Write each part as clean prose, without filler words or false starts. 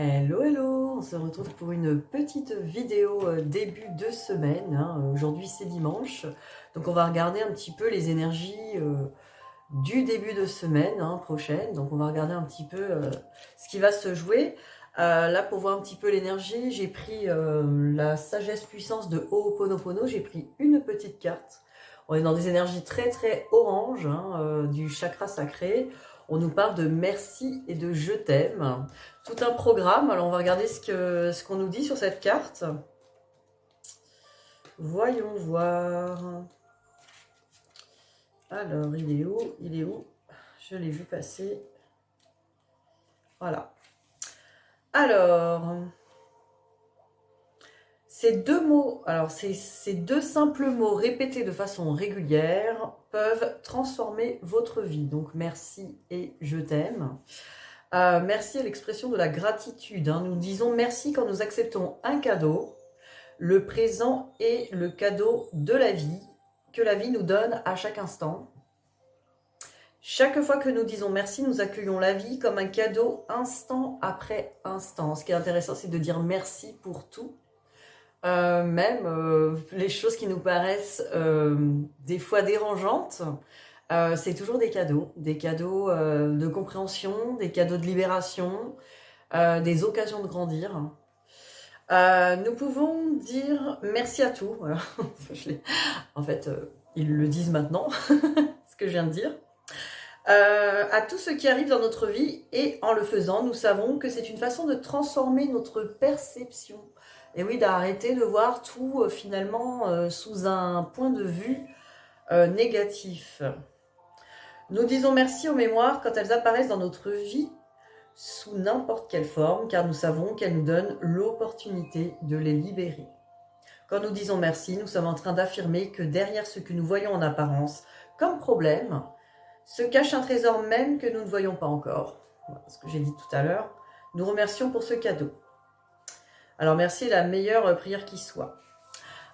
Hello, hello! On se retrouve pour une petite vidéo début de semaine, hein. Aujourd'hui c'est dimanche, donc on va regarder un petit peu les énergies du début de semaine prochaine. Donc on va regarder un petit peu ce qui va se jouer. Là pour voir un petit peu l'énergie, j'ai pris la sagesse puissance de Ho'oponopono, j'ai pris une petite carte. On est dans des énergies très très orange, du chakra sacré. On nous parle de merci et de je t'aime. Tout un programme. Alors on va regarder ce qu'on nous dit sur cette carte. Voyons voir. Alors il est où? Il est où? Je l'ai vu passer. Voilà. Alors, ces deux mots, alors ces deux simples mots répétés de façon régulière peuvent transformer votre vie. Donc merci et je t'aime. Merci à l'expression de la gratitude. Nous disons merci quand nous acceptons un cadeau. Le présent est le cadeau de la vie, que la vie nous donne à chaque instant. Chaque fois que nous disons merci, nous accueillons la vie comme un cadeau instant après instant. Ce qui est intéressant, c'est de dire merci pour tout. Même les choses qui nous paraissent des fois dérangeantes, c'est toujours des cadeaux de compréhension, des cadeaux de libération, des occasions de grandir. Nous pouvons dire merci à tout. Voilà. En fait, ils le disent maintenant, ce que je viens de dire. À tout ce qui arrive dans notre vie, et en le faisant, nous savons que c'est une façon de transformer notre perception. Et oui, d'arrêter de voir tout finalement sous un point de vue négatif. Nous disons merci aux mémoires quand elles apparaissent dans notre vie sous n'importe quelle forme, car nous savons qu'elles nous donnent l'opportunité de les libérer. Quand nous disons merci, nous sommes en train d'affirmer que derrière ce que nous voyons en apparence comme problème, se cache un trésor même que nous ne voyons pas encore. Voilà ce que j'ai dit tout à l'heure. Nous remercions pour ce cadeau. Alors merci est la meilleure prière qui soit.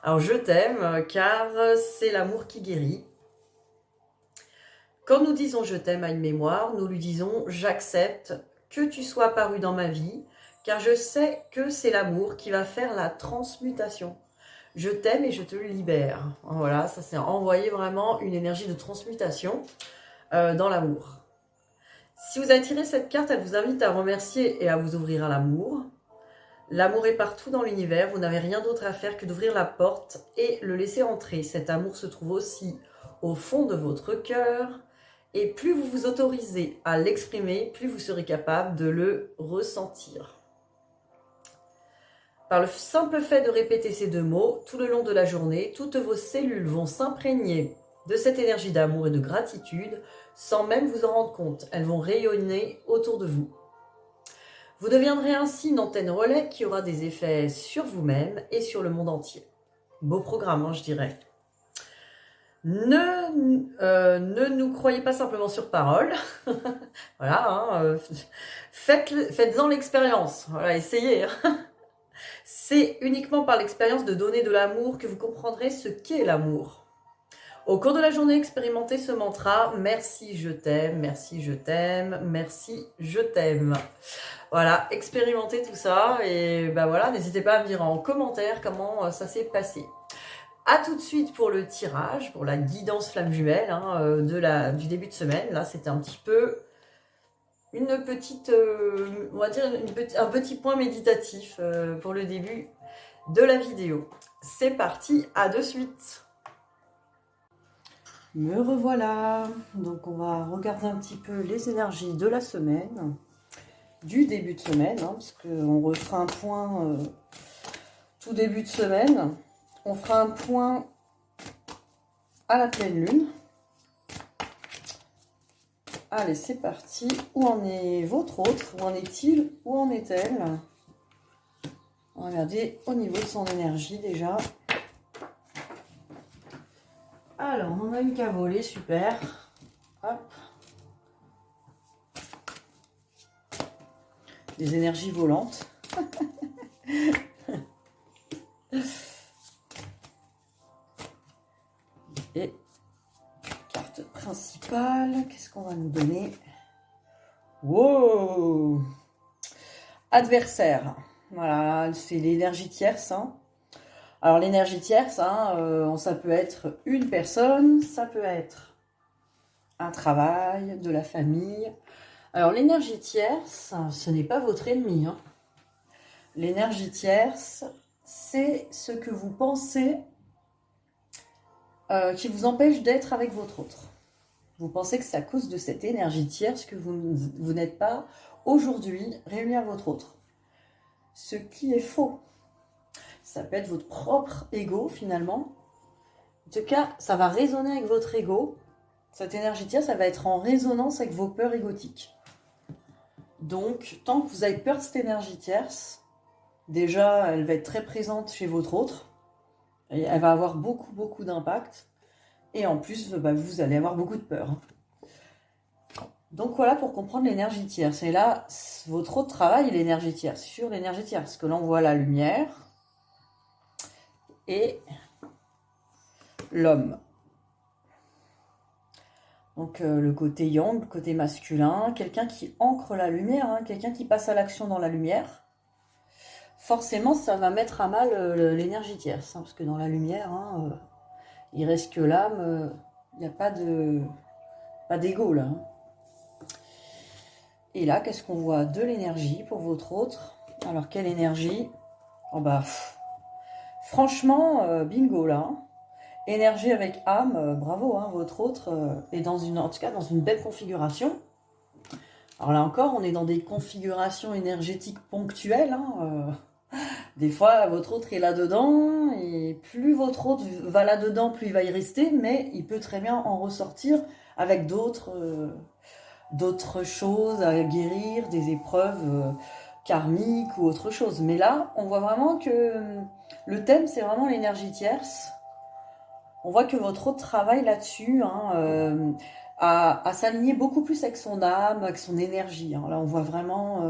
Alors je t'aime car c'est l'amour qui guérit. Quand nous disons je t'aime à une mémoire, nous lui disons j'accepte que tu sois apparu dans ma vie car je sais que c'est l'amour qui va faire la transmutation. Je t'aime et je te libère. Voilà, ça c'est envoyer vraiment une énergie de transmutation dans l'amour. Si vous avez tiré cette carte, elle vous invite à remercier et à vous ouvrir à l'amour. L'amour est partout dans l'univers, vous n'avez rien d'autre à faire que d'ouvrir la porte et le laisser entrer. Cet amour se trouve aussi au fond de votre cœur et plus vous vous autorisez à l'exprimer, plus vous serez capable de le ressentir. Par le simple fait de répéter ces deux mots, tout le long de la journée, toutes vos cellules vont s'imprégner de cette énergie d'amour et de gratitude sans même vous en rendre compte. Elles vont rayonner autour de vous. Vous deviendrez ainsi une antenne relais qui aura des effets sur vous-même et sur le monde entier. Beau programme, je dirais. Ne nous croyez pas simplement sur parole. Voilà, faites-en l'expérience. Voilà, essayez. C'est uniquement par l'expérience de donner de l'amour que vous comprendrez ce qu'est l'amour. Au cours de la journée, expérimentez ce mantra « Merci, je t'aime, merci, je t'aime, merci, je t'aime ». Voilà, expérimentez tout ça et ben voilà, n'hésitez pas à me dire en commentaire comment ça s'est passé. A tout de suite pour le tirage, pour la guidance flamme jumelle du début de semaine. Là, c'était un petit peu une petite, on va dire un petit point méditatif pour le début de la vidéo. C'est parti, à de suite. Me revoilà. Donc on va regarder un petit peu les énergies de la semaine, du début de semaine, parce qu'on refera un point tout début de semaine. On fera un point à la pleine lune. Allez, c'est parti. Où en est votre autre? Où en est-il? Où en est-elle? Regardez au niveau de son énergie déjà. Alors, on a eu qu'à voler, super. Hop. Des énergies volantes. Et carte principale, qu'est-ce qu'on va nous donner? Wow! Adversaire. Voilà, c'est l'énergie tierce. Hein. Alors l'énergie tierce, hein, ça peut être une personne, ça peut être un travail, de la famille. Alors l'énergie tierce, ce n'est pas votre ennemi. Hein. L'énergie tierce, c'est ce que vous pensez qui vous empêche d'être avec votre autre. Vous pensez que c'est à cause de cette énergie tierce que vous n'êtes pas aujourd'hui réunis à votre autre. Ce qui est faux. Ça peut être votre propre ego finalement. En tout cas, ça va résonner avec votre ego. Cette énergie tierce, ça va être en résonance avec vos peurs égotiques. Donc, tant que vous avez peur de cette énergie tierce, déjà, elle va être très présente chez votre autre. Et elle va avoir beaucoup d'impact. Et en plus, vous allez avoir beaucoup de peur. Donc voilà pour comprendre l'énergie tierce. Et là, votre autre travail est l'énergie tierce, sur l'énergie tierce. Parce que là, on voit la lumière et l'homme. Donc le côté yang, le côté masculin, quelqu'un qui ancre la lumière, hein, quelqu'un qui passe à l'action dans la lumière. Forcément, ça va mettre à mal l'énergie tierce. Hein, parce que dans la lumière, il reste que l'âme, il n'y a pas d'ego là. Hein. Et là, qu'est-ce qu'on voit? De l'énergie pour votre autre. Alors, quelle énergie? Oh franchement, bingo là. Hein. Énergie avec âme, bravo, hein, votre autre est en tout cas dans une belle configuration. Alors là encore, on est dans des configurations énergétiques ponctuelles. Hein, des fois, votre autre est là-dedans, et plus votre autre va là-dedans, plus il va y rester, mais il peut très bien en ressortir avec d'autres choses à guérir, des épreuves karmiques ou autre chose. Mais là, on voit vraiment que le thème, c'est vraiment l'énergie tierce. On voit que votre autre travaille là-dessus, hein, à s'aligner beaucoup plus avec son âme, avec son énergie. Hein. Là, on voit vraiment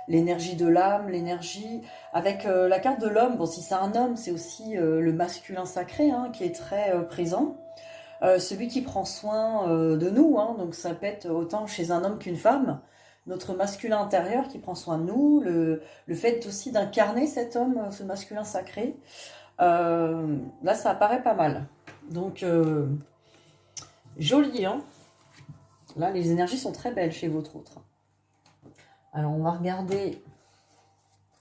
l'énergie de l'âme, l'énergie avec la carte de l'homme. Bon, si c'est un homme, c'est aussi le masculin sacré hein, qui est très présent. Celui qui prend soin de nous, hein, donc ça peut être autant chez un homme qu'une femme. Notre masculin intérieur qui prend soin de nous, le fait aussi d'incarner cet homme, ce masculin sacré. Là, ça apparaît pas mal. Donc, joli, hein. Là, les énergies sont très belles chez votre autre. Alors, on va regarder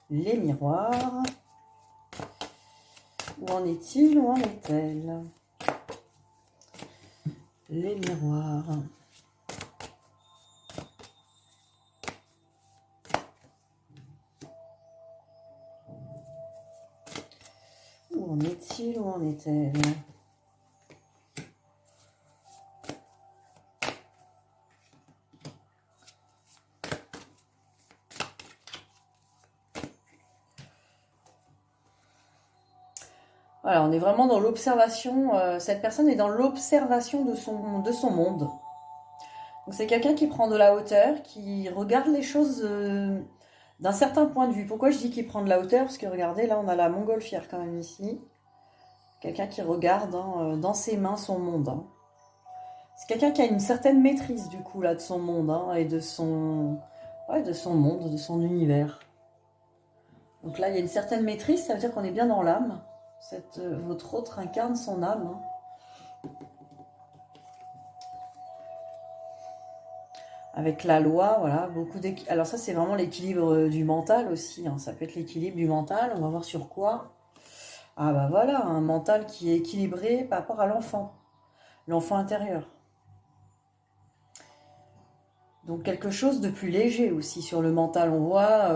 les miroirs. Où en est-il? Où en est-elle? Les miroirs. Où en est-il? Où en est-elle? Voilà, on est vraiment dans l'observation. Cette personne est dans l'observation de son monde. Donc c'est quelqu'un qui prend de la hauteur, qui regarde les choses d'un certain point de vue. Pourquoi je dis qu'il prend de la hauteur? Parce que regardez, là on a la montgolfière quand même ici. Quelqu'un qui regarde hein, dans ses mains son monde. Hein. C'est quelqu'un qui a une certaine maîtrise du coup là de son monde hein, et de son monde, de son univers. Donc là il y a une certaine maîtrise, ça veut dire qu'on est bien dans l'âme. Votre autre incarne son âme. Hein. Avec la loi, voilà, alors ça c'est vraiment l'équilibre du mental aussi, hein. Ça peut être l'équilibre du mental, on va voir sur quoi. Ah bah voilà, un mental qui est équilibré par rapport à l'enfant intérieur. Donc quelque chose de plus léger aussi sur le mental, on voit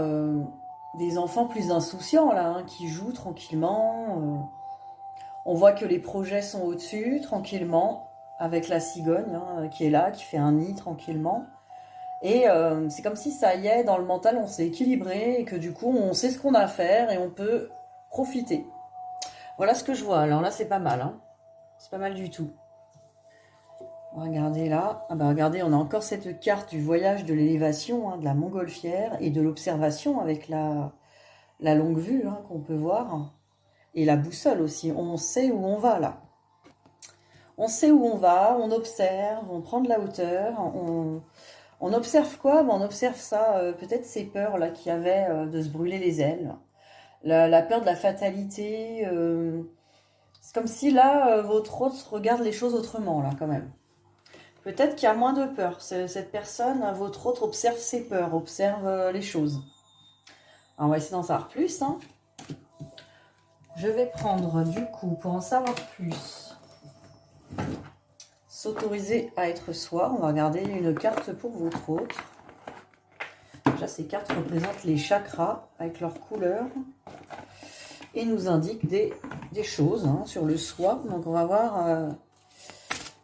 des enfants plus insouciants là, hein, qui jouent tranquillement. On voit que les projets sont au-dessus, tranquillement, avec la cigogne hein, qui est là, qui fait un nid tranquillement. Et c'est comme si ça y est, dans le mental, on s'est équilibré et que du coup, on sait ce qu'on a à faire et on peut profiter. Voilà ce que je vois. Alors là, c'est pas mal. Hein. C'est pas mal du tout. On va regarder là. Ah bah regardez, on a encore cette carte du voyage de l'élévation, hein, de la montgolfière et de l'observation avec la longue vue hein, qu'on peut voir. Et la boussole aussi. On sait où on va là. On sait où on va, on observe, on prend de la hauteur, On observe quoi? On observe ça, peut-être ces peurs là qu'il y avait de se brûler les ailes. La peur de la fatalité. C'est comme si là, votre hôte regarde les choses autrement, là, quand même. Peut-être qu'il y a moins de peur. Cette personne, votre hôte, observe ses peurs, observe les choses. Alors, on va essayer d'en savoir plus. Hein. Je vais prendre, du coup, pour en savoir plus, s'autoriser à être soi. On va regarder une carte pour votre hôte. Déjà, ces cartes représentent les chakras avec leurs couleurs et nous indiquent des choses hein, sur le soi. Donc, on va voir...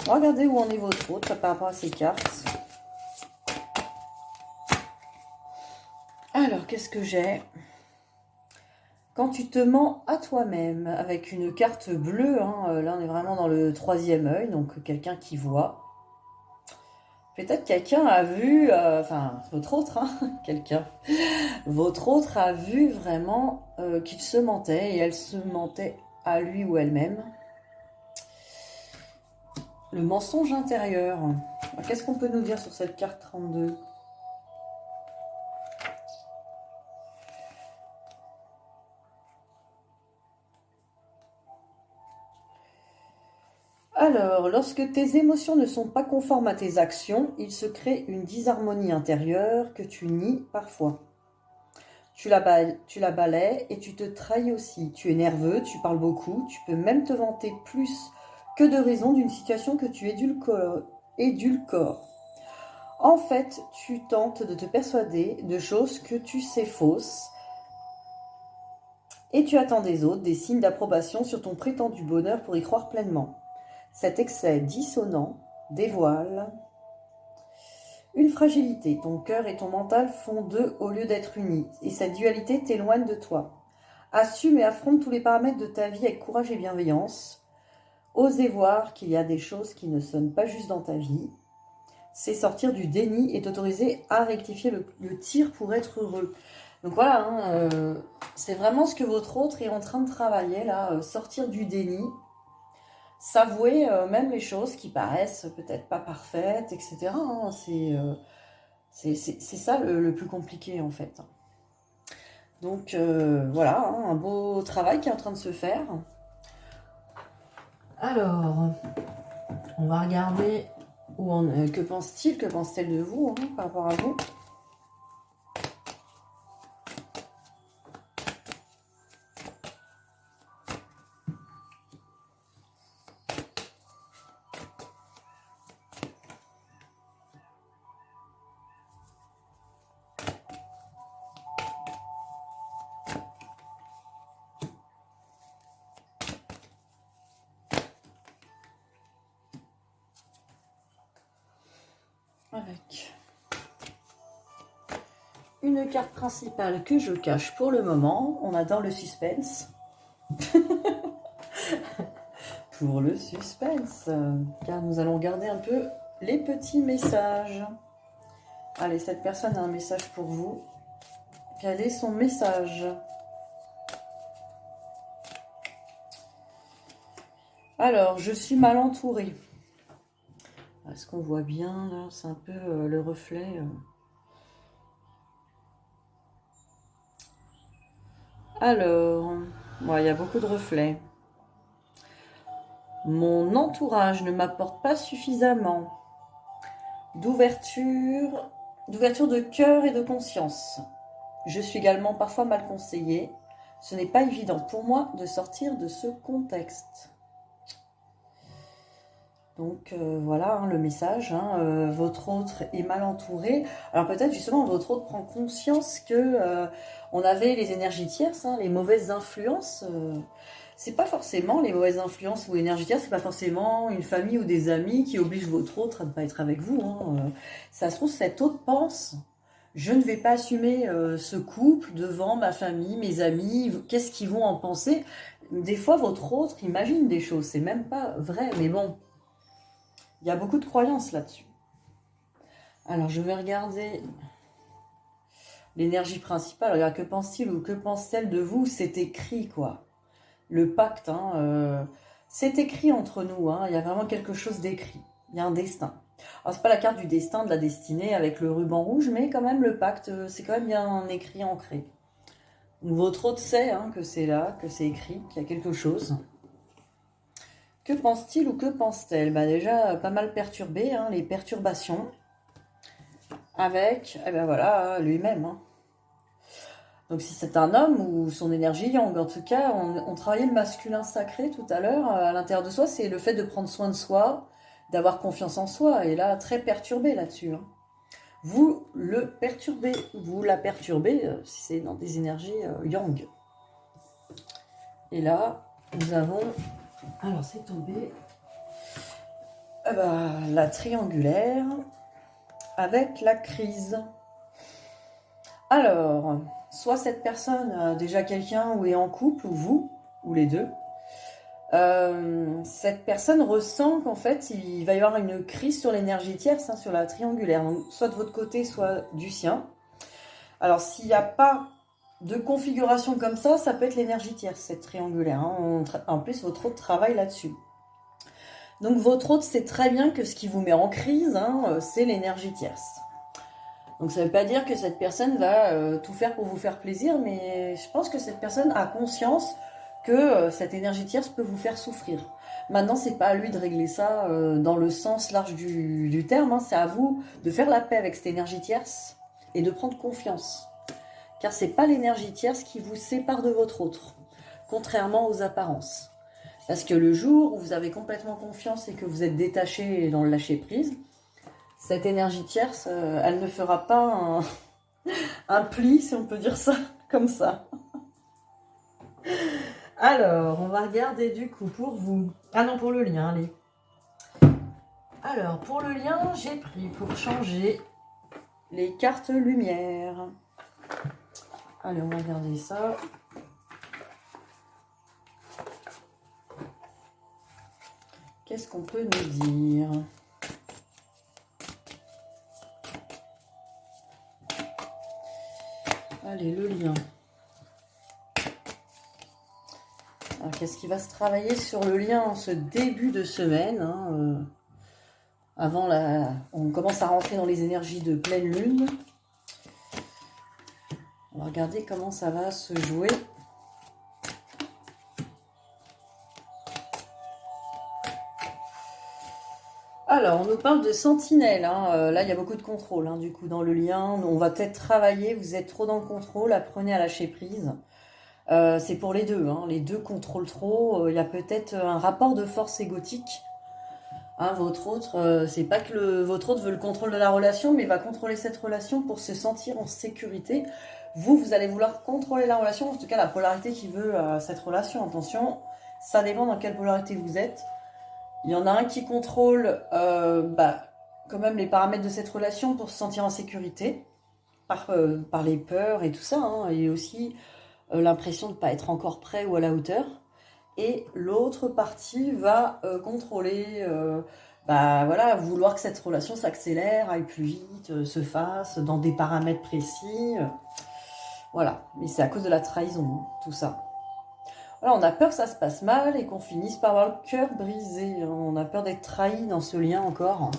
regardez où en est votre hôte par rapport à ces cartes. Alors, qu'est-ce que j'ai? Quand tu te mens à toi-même, avec une carte bleue, hein, là on est vraiment dans le troisième œil, donc quelqu'un qui voit. Peut-être quelqu'un a vu, enfin votre autre, hein, quelqu'un, votre autre a vu vraiment qu'il se mentait et elle se mentait à lui ou elle-même. Le mensonge intérieur. Qu'est-ce qu'on peut nous dire sur cette carte 32? Alors, lorsque tes émotions ne sont pas conformes à tes actions, il se crée une disharmonie intérieure que tu nies parfois. Tu la balaies et tu te trahis aussi. Tu es nerveux, tu parles beaucoup, tu peux même te vanter plus que de raison d'une situation que tu édulcores. En fait, tu tentes de te persuader de choses que tu sais fausses et tu attends des autres des signes d'approbation sur ton prétendu bonheur pour y croire pleinement. Cet excès dissonant dévoile une fragilité. Ton cœur et ton mental font deux au lieu d'être unis. Et cette dualité t'éloigne de toi. Assume et affronte tous les paramètres de ta vie avec courage et bienveillance. Osez voir qu'il y a des choses qui ne sonnent pas juste dans ta vie. C'est sortir du déni et t'autoriser à rectifier le tir pour être heureux. Donc voilà, hein, c'est vraiment ce que votre autre est en train de travailler là, sortir du déni. S'avouer même les choses qui paraissent peut-être pas parfaites, etc. Hein, c'est ça le plus compliqué en fait. Donc voilà, hein, un beau travail qui est en train de se faire. Alors, on va regarder que pense-t-il, que pense-t-elle de vous hein, par rapport à vous. Avec une carte principale que je cache pour le moment. On adore le suspense. Pour le suspense. Car nous allons regarder un peu les petits messages. Allez, cette personne a un message pour vous. Quel est son message? Alors, je suis mal entourée. Est-ce qu'on voit bien là? C'est un peu le reflet. Alors, il y a beaucoup de reflets. Mon entourage ne m'apporte pas suffisamment d'ouverture de cœur et de conscience. Je suis également parfois mal conseillée. Ce n'est pas évident pour moi de sortir de ce contexte. Donc voilà hein, le message, hein, votre autre est mal entouré. Alors peut-être justement votre autre prend conscience que on avait les énergies tierces, hein, les mauvaises influences. C'est pas forcément les mauvaises influences ou énergies tierces, c'est pas forcément une famille ou des amis qui obligent votre autre à ne pas être avec vous. Hein. Ça se trouve cet autre pense, je ne vais pas assumer ce couple devant ma famille, mes amis, qu'est-ce qu'ils vont en penser? Des fois votre autre imagine des choses, c'est même pas vrai, mais bon. Il y a beaucoup de croyances là-dessus. Alors, je vais regarder l'énergie principale. Regarde, que pense-t-il ou que pense-t-elle de vous? C'est écrit, quoi. Le pacte, hein, c'est écrit entre nous. Hein, il y a vraiment quelque chose d'écrit. Il y a un destin. Alors, c'est pas la carte du destin, de la destinée avec le ruban rouge, mais quand même le pacte, c'est quand même bien écrit, ancré. Donc, votre hôte sait hein, que c'est là, que c'est écrit, qu'il y a quelque chose. Que pense-t-il ou que pense-t-elle? Bah déjà, pas mal perturbé, hein, les perturbations. Avec, eh ben voilà, lui-même. Hein. Donc si c'est un homme ou son énergie yang, en tout cas, on travaillait le masculin sacré tout à l'heure, à l'intérieur de soi, c'est le fait de prendre soin de soi, d'avoir confiance en soi, et là, très perturbé là-dessus. Hein. Vous le perturbez, vous la perturbez, si c'est dans des énergies yang. Et là, nous avons, alors c'est tombé, la triangulaire, avec la crise. Alors, soit cette personne a déjà quelqu'un ou est en couple, ou vous, ou les deux. Cette personne ressent qu'en fait, il va y avoir une crise sur l'énergie tierce, hein, sur la triangulaire. Donc, soit de votre côté, soit du sien. Alors, s'il n'y a pas de configuration comme ça peut être l'énergie tierce, cette triangulaire. Hein. En plus, votre hôte travaille là-dessus. Donc, votre hôte sait très bien que ce qui vous met en crise, hein, c'est l'énergie tierce. Donc ça ne veut pas dire que cette personne va tout faire pour vous faire plaisir, mais je pense que cette personne a conscience que cette énergie tierce peut vous faire souffrir. Maintenant, c'est pas à lui de régler ça dans le sens large du terme, hein. C'est à vous de faire la paix avec cette énergie tierce et de prendre confiance. Car c'est pas l'énergie tierce qui vous sépare de votre autre, contrairement aux apparences. Parce que le jour où vous avez complètement confiance et que vous êtes détaché dans le lâcher-prise, cette énergie tierce, elle ne fera pas un pli, si on peut dire ça, comme ça. Alors, on va regarder du coup pour vous. Ah non, pour le lien, allez. Alors, pour le lien, j'ai pris pour changer les cartes lumière. Allez, on va regarder ça. Qu'est-ce qu'on peut nous dire ? Allez, le lien. Alors, qu'est-ce qui va se travailler sur le lien en ce début de semaine hein, avant on commence à rentrer dans les énergies de pleine lune. On va regarder comment ça va se jouer. Alors, on nous parle de sentinelle. Hein. Là, il y a beaucoup de contrôle, hein, du coup, dans le lien. On va peut-être travailler. Vous êtes trop dans le contrôle. Apprenez à lâcher prise. C'est pour les deux. Hein. Les deux contrôlent trop. Il y a peut-être un rapport de force égotique. Hein, votre autre, c'est pas que votre autre veut le contrôle de la relation, mais va contrôler cette relation pour se sentir en sécurité. Vous allez vouloir contrôler la relation. En tout cas, la polarité qui veut cette relation. Attention, ça dépend dans quelle polarité vous êtes. Il y en a un qui contrôle quand même les paramètres de cette relation pour se sentir en sécurité, par les peurs et tout ça, hein, et aussi l'impression de ne pas être encore prêt ou à la hauteur. Et l'autre partie va contrôler, vouloir que cette relation s'accélère, aille plus vite, se fasse dans des paramètres précis. Voilà, mais c'est à cause de la trahison, hein, tout ça. Alors, on a peur que ça se passe mal et qu'on finisse par avoir le cœur brisé. On a peur d'être trahi dans ce lien encore.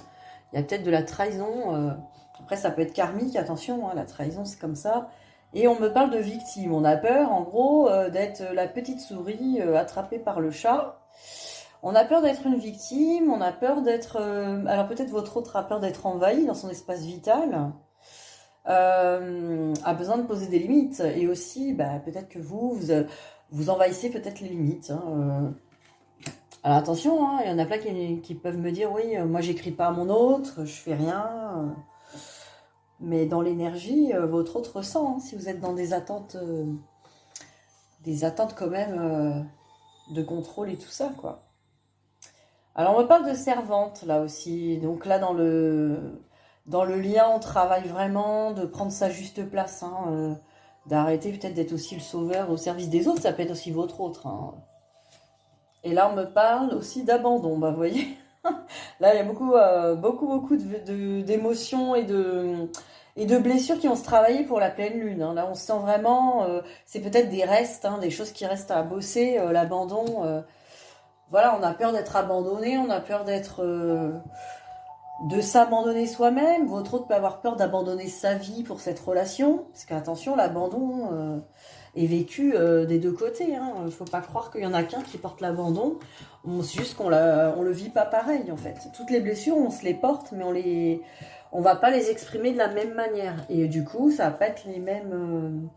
Il y a peut-être de la trahison. Après, ça peut être karmique, attention, hein, la trahison, c'est comme ça. Et on me parle de victime. On a peur, en gros, d'être la petite souris attrapée par le chat. On a peur d'être une victime. On a peur d'être... alors, peut-être votre autre a peur d'être envahi dans son espace vital. A besoin de poser des limites. Et aussi, peut-être que vous envahissez peut-être les limites. Hein. Alors attention, hein, il y en a plein qui peuvent me dire, oui, moi j'écris pas à mon autre, je fais rien. Mais dans l'énergie, votre autre ressent, hein, si vous êtes dans des attentes quand même de contrôle et tout ça, quoi. Alors on me parle de servante là aussi. Donc là dans le lien, on travaille vraiment de prendre sa juste place, hein, d'arrêter peut-être d'être aussi le sauveur au service des autres, ça peut être aussi votre autre. Hein. Et là, on me parle aussi d'abandon, vous voyez. Là, il y a beaucoup d'émotions et de blessures qui vont se travailler pour la pleine lune. Hein. Là, on se sent vraiment, c'est peut-être des restes, hein, des choses qui restent à bosser, l'abandon. Voilà, on a peur d'être abandonné, on a peur d'être de s'abandonner soi-même. Votre autre peut avoir peur d'abandonner sa vie pour cette relation. Parce qu'attention, l'abandon est vécu des deux côtés. Il ne faut pas croire qu'il y en a qu'un qui porte l'abandon. C'est juste qu'on le vit pas pareil en fait. Toutes les blessures, on se les porte, mais on va pas les exprimer de la même manière. Et du coup, ça va pas être les mêmes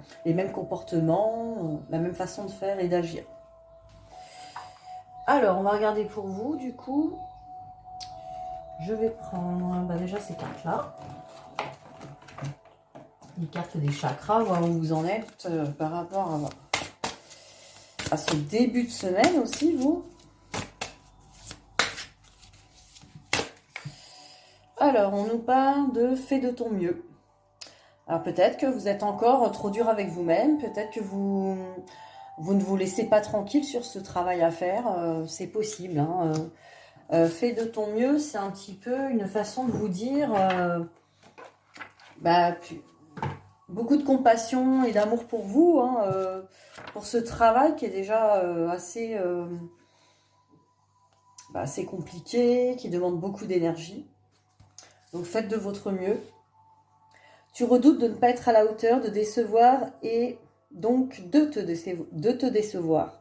comportements, la même façon de faire et d'agir. Alors, on va regarder pour vous, du coup. Je vais prendre déjà ces cartes-là. Les cartes des chakras, voir où vous en êtes par rapport à ce début de semaine aussi, vous. Alors, on nous parle de fais de ton mieux. Alors, peut-être que vous êtes encore trop dur avec vous-même. Peut-être que vous ne vous laissez pas tranquille sur ce travail à faire. C'est possible. Fais de ton mieux, c'est un petit peu une façon de vous dire beaucoup de compassion et d'amour pour vous, pour ce travail qui est déjà assez compliqué, qui demande beaucoup d'énergie. Donc faites de votre mieux. Tu redoutes de ne pas être à la hauteur, de décevoir et donc de te décevoir.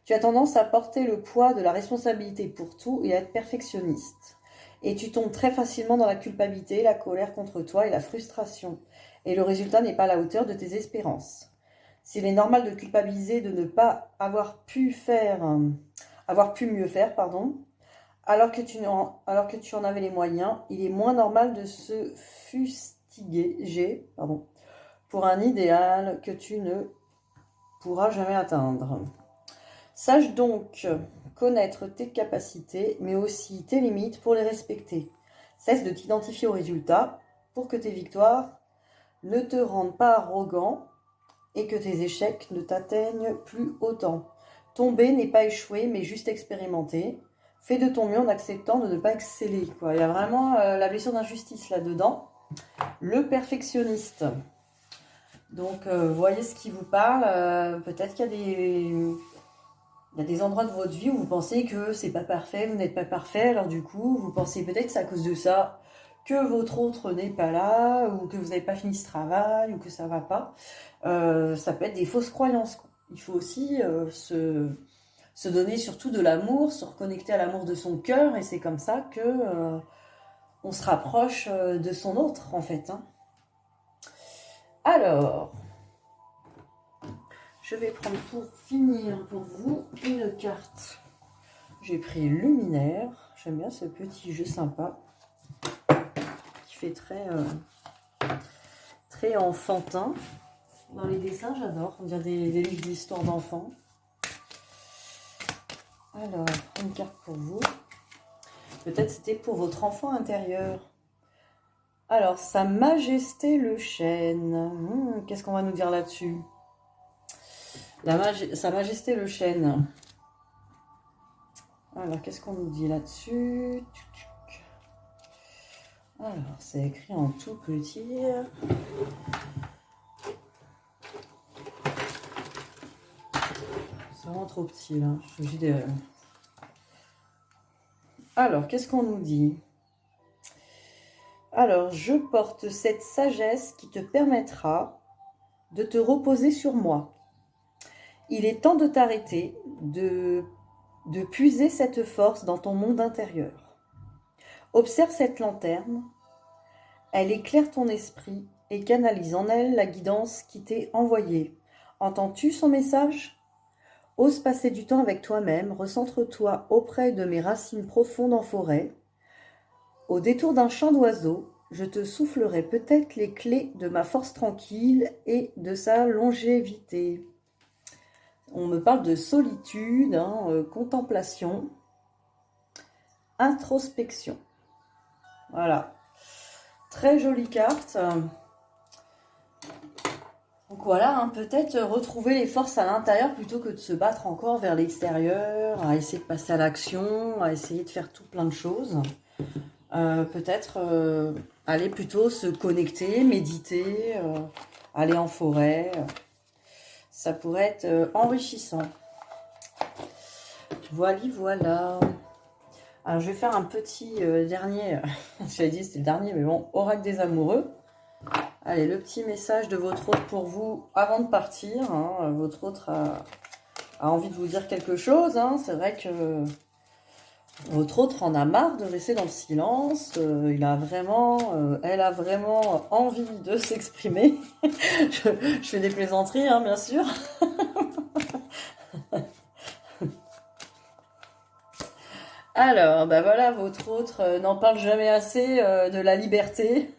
Tu as tendance à porter le poids de la responsabilité pour tout et à être perfectionniste. Et tu tombes très facilement dans la culpabilité, la colère contre toi et la frustration. Et le résultat n'est pas à la hauteur de tes espérances. S'il est normal de culpabiliser de ne pas avoir pu mieux faire, alors que tu en avais les moyens, il est moins normal de se fustiger, pour un idéal que tu ne pourras jamais atteindre. Sache donc connaître tes capacités, mais aussi tes limites pour les respecter. Cesse de t'identifier aux résultats pour que tes victoires ne te rendent pas arrogant et que tes échecs ne t'atteignent plus autant. Tomber n'est pas échouer, mais juste expérimenter. Fais de ton mieux en acceptant de ne pas exceller. Il y a vraiment la blessure d'injustice là-dedans. Le perfectionniste. Donc, voyez ce qui vous parle. Peut-être qu'il y a des endroits de votre vie où vous pensez que c'est pas parfait, vous n'êtes pas parfait. Alors du coup, vous pensez peut-être que c'est à cause de ça que votre autre n'est pas là, ou que vous n'avez pas fini ce travail, ou que ça va pas. Ça peut être des fausses croyances. Il faut aussi se donner surtout de l'amour, se reconnecter à l'amour de son cœur, et c'est comme ça que on se rapproche de son autre, en fait. Alors, je vais prendre pour finir pour vous une carte. J'ai pris Luminaire. J'aime bien ce petit jeu sympa qui fait très enfantin. Dans les dessins, j'adore. On dirait des livres d'histoire d'enfants. Alors, une carte pour vous. Peut-être c'était pour votre enfant intérieur. Alors, Sa Majesté le Chêne. Qu'est-ce qu'on va nous dire là-dessus? Sa Majesté le Chêne. Alors, qu'est-ce qu'on nous dit là-dessus? Alors, c'est écrit en tout petit. C'est vraiment trop petit, là. Alors, qu'est-ce qu'on nous dit? Alors, je porte cette sagesse qui te permettra de te reposer sur moi. Il est temps de t'arrêter, de puiser cette force dans ton monde intérieur. Observe cette lanterne. Elle éclaire ton esprit et canalise en elle la guidance qui t'est envoyée. Entends-tu son message? Ose passer du temps avec toi-même, recentre-toi auprès de mes racines profondes en forêt. Au détour d'un chant d'oiseaux, je te soufflerai peut-être les clés de ma force tranquille et de sa longévité. On me parle de solitude, contemplation, introspection. Voilà. Très jolie carte. Donc voilà, peut-être retrouver les forces à l'intérieur plutôt que de se battre encore vers l'extérieur, à essayer de passer à l'action, à essayer de faire tout plein de choses. Peut-être aller plutôt se connecter, méditer, aller en forêt. Ça pourrait être enrichissant. Voilà. Alors, je vais faire un petit dernier, j'avais dit c'était le dernier, mais bon, oracle des amoureux. Allez, le petit message de votre hôte pour vous avant de partir. Hein. Votre hôte a envie de vous dire quelque chose. Hein. C'est vrai que votre hôte en a marre de rester dans le silence. Elle a vraiment envie de s'exprimer. je fais des plaisanteries, hein, bien sûr. Alors, bah voilà, votre hôte n'en parle jamais assez de la liberté.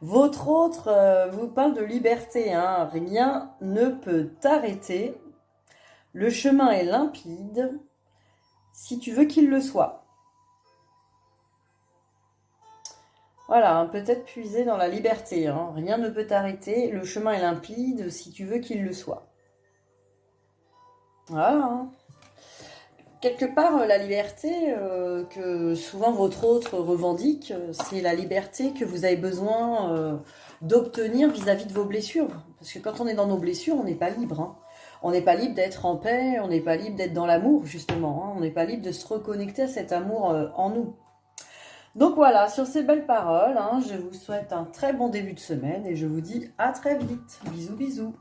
Votre autre vous parle de liberté, hein. Rien ne peut t'arrêter. Le chemin est limpide, si tu veux qu'il le soit. Voilà, hein, peut-être puiser dans la liberté. Hein. Rien ne peut t'arrêter. Le chemin est limpide, si tu veux qu'il le soit. Voilà. Hein. Quelque part, la liberté que souvent votre autre revendique, c'est la liberté que vous avez besoin d'obtenir vis-à-vis de vos blessures. Parce que quand on est dans nos blessures, on n'est pas libre. Hein. On n'est pas libre d'être en paix, on n'est pas libre d'être dans l'amour, justement. Hein. On n'est pas libre de se reconnecter à cet amour en nous. Donc voilà, sur ces belles paroles, hein, je vous souhaite un très bon début de semaine et je vous dis à très vite. Bisous, bisous.